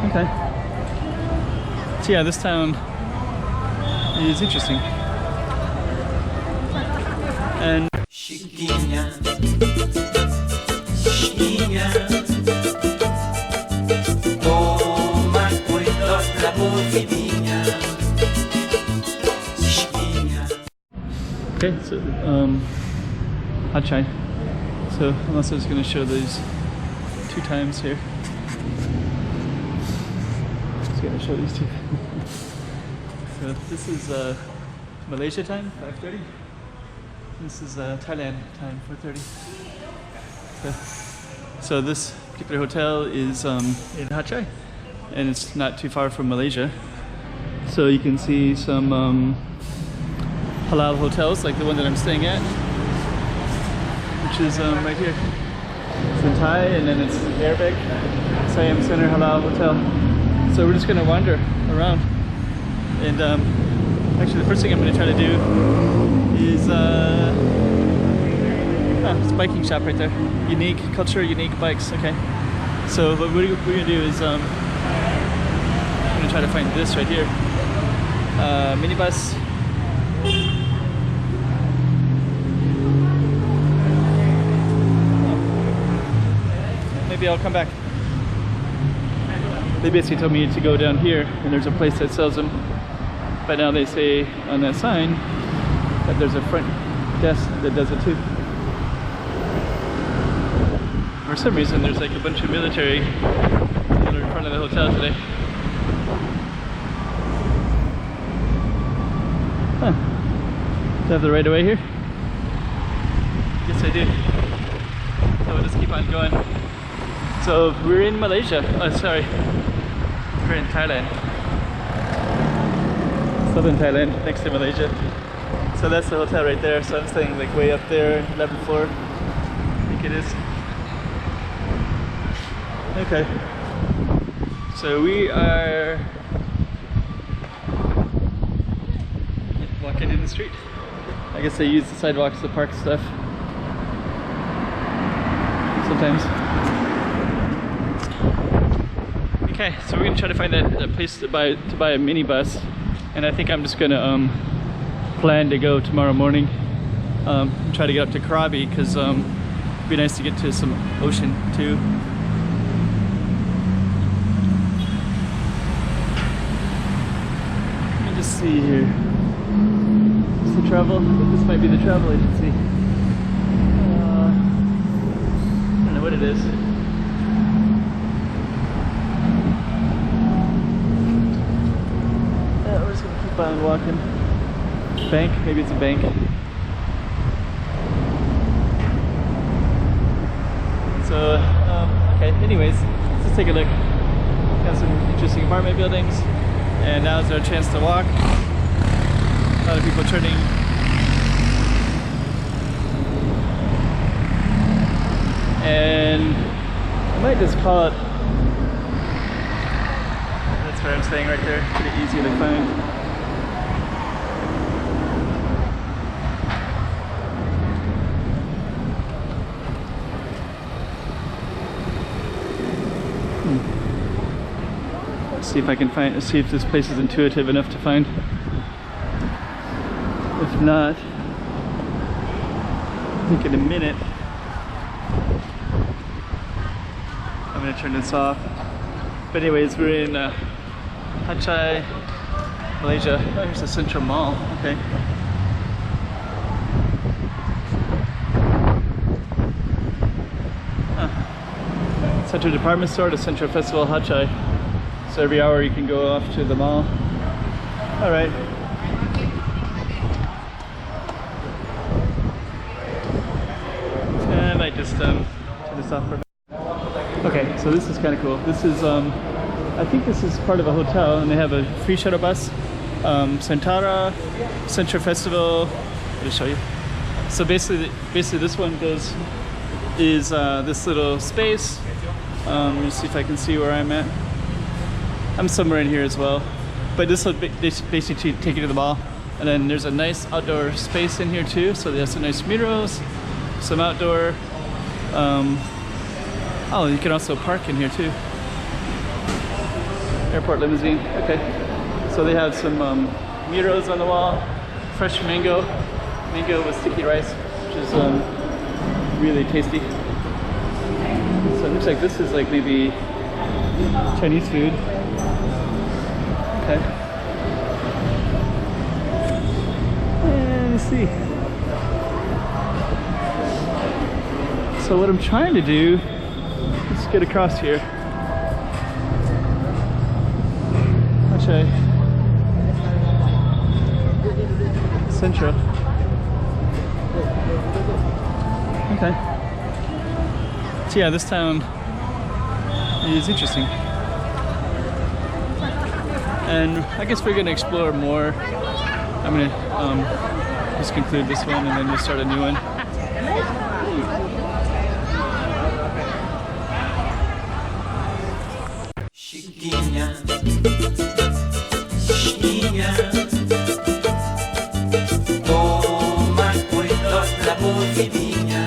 Okay. So yeah, this town is interesting. And okay, so hatyai. So I'm also just going to show these 2 times here. Just going to show these 2. So this is Malaysia time, 5:30. This is Thailand time, 4:30. So this particular hotel is in Hatyai, and it's not too far from Malaysia. So you can see some halal hotels like the one that I'm staying at, which is right here. It's in Thai, and then it's Arabic, Siam Center Halal Hotel. So we're just gonna wander around, and actually the first thing I'm gonna try to do is it's a biking shop right there. Unique culture, unique bikes. Okay. So what we're gonna do is I'm gonna try to find this right here. Minibus. Maybe I'll come back. They basically told me to go down here, and there's a place that sells them. But now they say on that sign that there's a front desk that does it too. For some reason, there's like a bunch of military that are in front of the hotel today. Huh. Do I have the right of way here? Yes, I do. So we'll just keep on going. So we're in Malaysia. Oh, sorry. We're in Thailand. Southern Thailand, next to Malaysia. So that's the hotel right there. So I'm staying like way up there, 11th floor. I think it is. Okay. So we are walking in the street. I guess they use the sidewalks to park stuff sometimes. Okay, so we're gonna try to find that place to buy a minibus, and I think I'm just gonna plan to go tomorrow morning. Try to get up to Krabi because it'd be nice to get to some ocean too. Let me just see here. Is the travel? This might be the travel agency. I don't know what it is. We're just gonna keep on walking. Bank? Maybe it's a bank. So, okay, anyways, let's just take a look. Got some interesting apartment buildings, and now's our chance to walk. A lot of people turning. And I might just call it. That's where I'm staying right there. Pretty easy to find. See if I can find, see if this place is intuitive enough to find. If not, I think in a minute I'm gonna turn this off. But anyways, we're in Hatyai, Malaysia. Oh, here's the Central Mall. Okay. Central Department Store to Central Festival Hatyai. So every hour you can go off to the mall. All right. And I might just turn this off for a minute. Okay, so this is kind of cool. This is, I think this is part of a hotel, and they have a free shuttle bus. Santara, Central Festival. I'll just show you. So basically this one is this little space. Let me see if I can see where I'm at. I'm somewhere in here as well, but this will basically take you to the mall. And then there's a nice outdoor space in here too, so they have some nice murals, some outdoor. Oh, you can also park in here too. Airport limousine. Okay. So they have some murals on the wall. Fresh mango with sticky rice, which is really tasty. So it looks like this is like maybe Chinese food. Okay. And let's see. So what I'm trying to do, let's get across here. Hatyai Central. Okay. So yeah, this town is interesting. And I guess we're gonna explore more. I'm gonna just conclude this one and then we'll start a new one. Chiquinha, chiquinha, toma cuidado da movidinha.